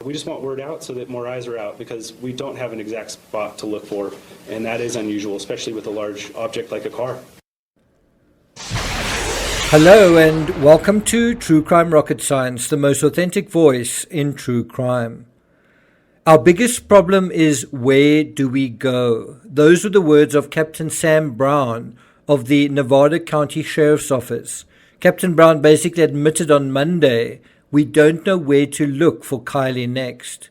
We just want word out so that more eyes are out, because we don't have an exact spot to look for, and that is unusual, especially with a large object like a car. Hello and welcome to True Crime Rocket Science, the most authentic voice in true crime. Our biggest problem is, where do we go? Those were the words of Captain Sam Brown of the Nevada County Sheriff's Office. Captain Brown basically admitted on Monday, we don't know where to look for Kiely next.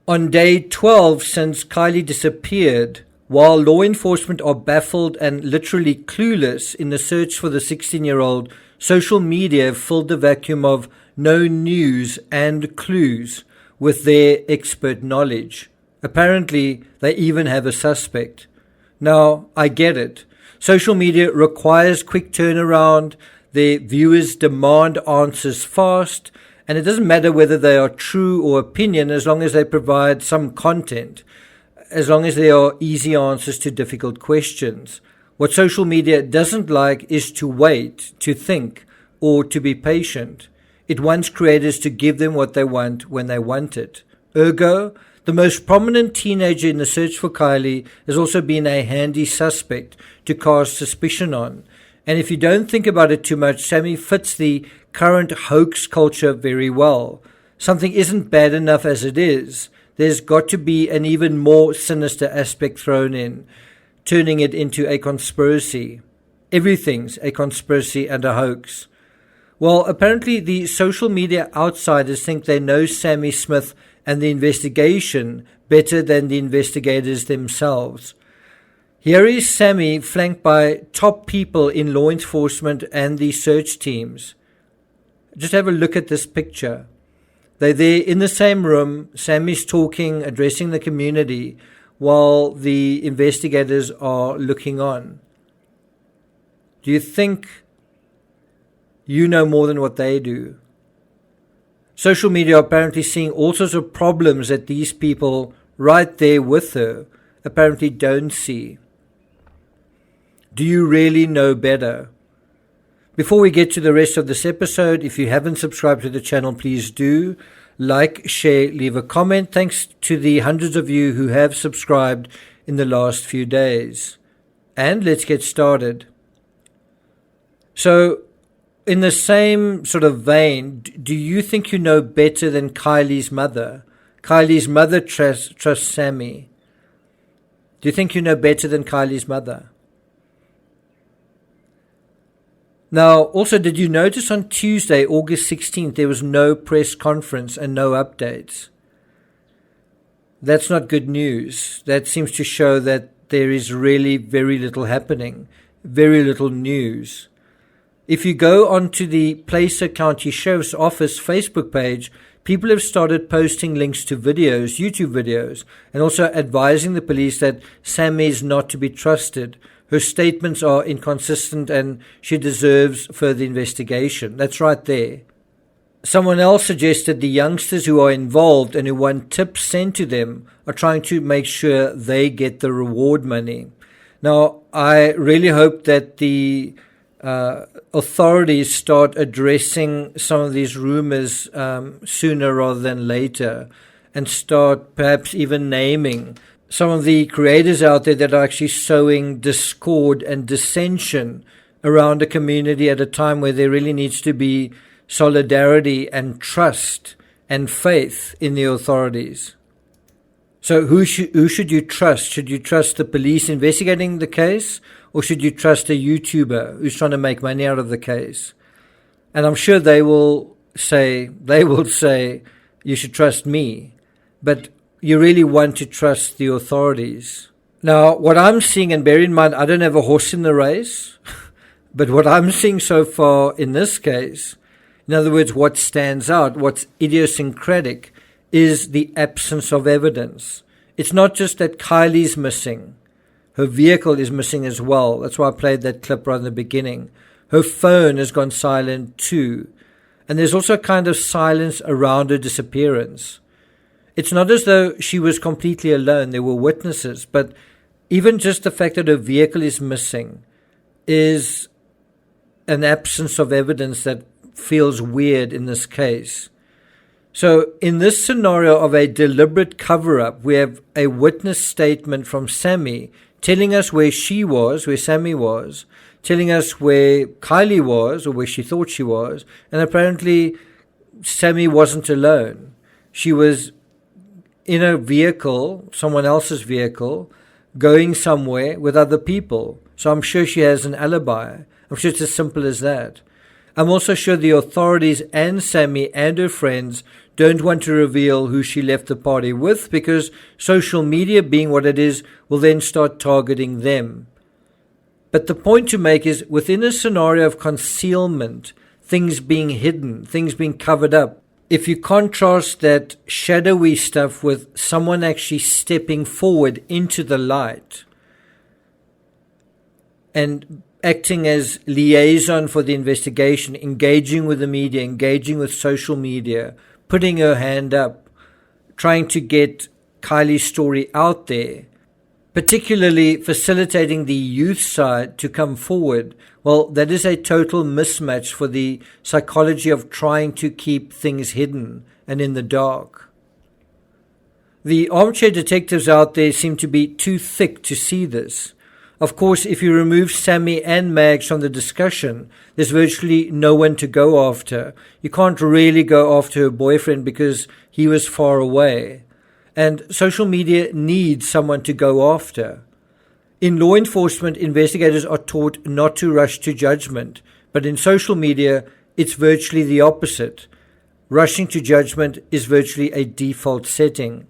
On day 12 since Kiely disappeared, while law enforcement are baffled and literally clueless in the search for the 16-year-old, social media have filled the vacuum of no news and clues with their expert knowledge. Apparently, they even have a suspect. Now, I get it. Social media requires quick turnaround. Their viewers demand answers fast, and it doesn't matter whether they are true or opinion as long as they provide some content, as long as there are easy answers to difficult questions. What social media doesn't like is to wait, to think, or to be patient. It wants creators to give them what they want when they want it. Ergo, the most prominent teenager in the search for Kiely has also been a handy suspect to cast suspicion on. And if you don't think about it too much, Sami fits the current hoax culture very well. Something isn't bad enough as it is. There's got to be an even more sinister aspect thrown in, turning it into a conspiracy. Everything's a conspiracy and a hoax. Well, apparently the social media outsiders think they know Sammy Smith and the investigation better than the investigators themselves. Here is Sami flanked by top people in law enforcement and the search teams. Just have a look at this picture. They're there in the same room. Sami's talking, addressing the community, while the investigators are looking on. Do you think you know more than what they do? Social media are apparently seeing all sorts of problems that these people right there with her apparently don't see. Do you really know better? Before we get to the rest of this episode, if you haven't subscribed to the channel, please do. Like, share, leave a comment. Thanks to the hundreds of you who have subscribed in the last few days. And let's get started. So, in the same sort of vein, do you think you know better than Kiely's mother? Kiely's mother trusts Sami. Do you think you know better than Kiely's mother? Now, also, did you notice on Tuesday, August 16th, there was no press conference and no updates? That's not good news. That seems to show that there is really very little happening, very little news. If you go onto the Placer County Sheriff's Office Facebook page, people have started posting links to videos, YouTube videos, and also advising the police that Sami is not to be trusted. Her statements are inconsistent and she deserves further investigation. That's right there. Someone else suggested the youngsters who are involved and who want tips sent to them are trying to make sure they get the reward money. Now, I really hope that the authorities start addressing some of these rumors sooner rather than later, and start perhaps even naming some of the creators out there that are actually sowing discord and dissension around a community at a time where there really needs to be solidarity and trust and faith in the authorities. So who should you trust? Should you trust the police investigating the case, or should you trust a YouTuber who's trying to make money out of the case? And I'm sure they will say you should trust me, but you really want to trust the authorities. Now, what I'm seeing, and bear in mind, I don't have a horse in the race, but what I'm seeing so far in this case, in other words, what stands out, what's idiosyncratic, is the absence of evidence. It's not just that Kiely's missing. Her vehicle is missing as well. That's why I played that clip right in the beginning. Her phone has gone silent too. And there's also a kind of silence around her disappearance. It's not as though she was completely alone. There were witnesses, but even just the fact that her vehicle is missing is an absence of evidence that feels weird in this case. So in this scenario of a deliberate cover-up, we have a witness statement from Sami telling us where she was, where Sami was, telling us where Kiely was, or where she thought she was, and apparently Sami wasn't alone. She was in a vehicle, someone else's vehicle, going somewhere with other people. So I'm sure she has an alibi. I'm sure it's as simple as that. I'm also sure the authorities and Sami and her friends don't want to reveal who she left the party with, because social media, being what it is, will then start targeting them. But the point to make is, within a scenario of concealment, things being hidden, things being covered up, if you contrast that shadowy stuff with someone actually stepping forward into the light and acting as liaison for the investigation, engaging with the media, engaging with social media, putting her hand up, trying to get Kiely's story out there, particularly facilitating the youth side to come forward, well, that is a total mismatch for the psychology of trying to keep things hidden and in the dark. The armchair detectives out there seem to be too thick to see this. Of course, if you remove Sami and Mags from the discussion, there's virtually no one to go after. You can't really go after her boyfriend because he was far away. And social media needs someone to go after. In law enforcement, investigators are taught not to rush to judgment, but in social media, it's virtually the opposite. Rushing to judgment is virtually a default setting.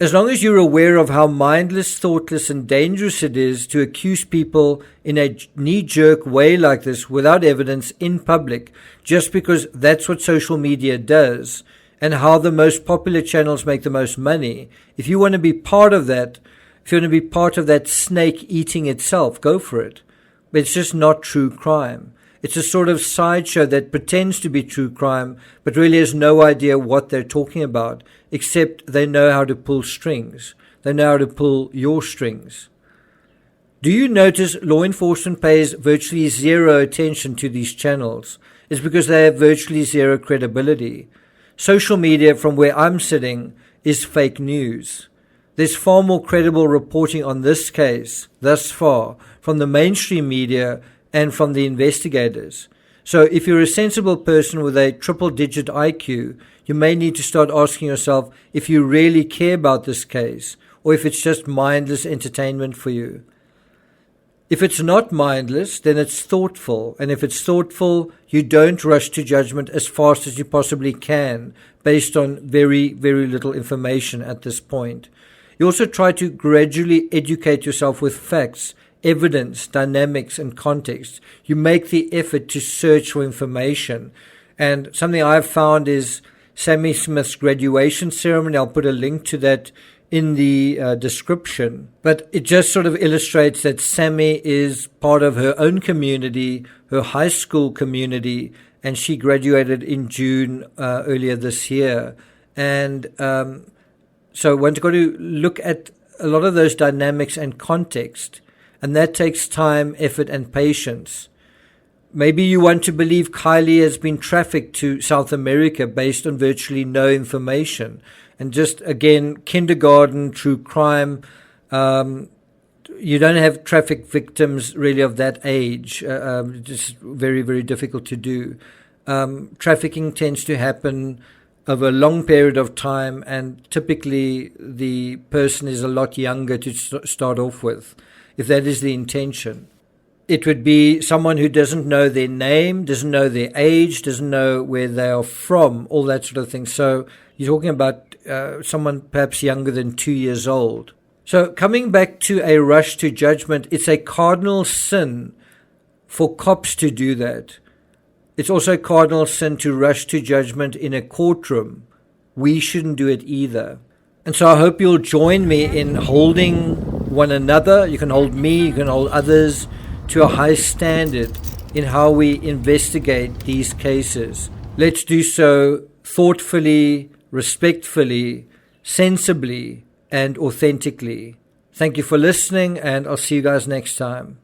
As long as you're aware of how mindless, thoughtless, and dangerous it is to accuse people in a knee-jerk way like this without evidence in public, just because that's what social media does, and how the most popular channels make the most money, if you want to be part of that, if you want to be part of that snake eating itself, go for it. But it's just not true crime. It's a sort of sideshow that pretends to be true crime, but really has no idea what they're talking about, except they know how to pull strings. They know how to pull your strings. Do you notice law enforcement pays virtually zero attention to these channels? It's because they have virtually zero credibility. Social media, from where I'm sitting, is fake news. There's far more credible reporting on this case, thus far, from the mainstream media and from the investigators. So if you're a sensible person with a triple-digit IQ, you may need to start asking yourself if you really care about this case, or if it's just mindless entertainment for you. If it's not mindless, then it's thoughtful. And if it's thoughtful, you don't rush to judgment as fast as you possibly can, based on very, very little information at this point. You also try to gradually educate yourself with facts, evidence, dynamics, and context. You make the effort to search for information. And something I've found is Sami Smith's graduation ceremony. I'll put a link to that in the description. But it just sort of illustrates that Sami is part of her own community, her high school community, and she graduated in June earlier this year. And so one's got to look at a lot of those dynamics and context. And that takes time, effort, and patience. Maybe you want to believe Kiely has been trafficked to South America based on virtually no information. And just, again, kindergarten, true crime. You don't have traffic victims really of that age. Just very, very difficult to do. Trafficking tends to happen over a long period of time, and typically the person is a lot younger to start off with, if that is the intention. It would be someone who doesn't know their name, doesn't know their age, doesn't know where they are from, all that sort of thing. So you're talking about someone perhaps younger than 2 years old. So coming back to a rush to judgment, it's a cardinal sin for cops to do that. It's also a cardinal sin to rush to judgment in a courtroom. We shouldn't do it either. And so I hope you'll join me in holding one another. You can hold me, you can hold others to a high standard in how we investigate these cases. Let's do so thoughtfully, respectfully, sensibly, and authentically. Thank you for listening, and I'll see you guys next time.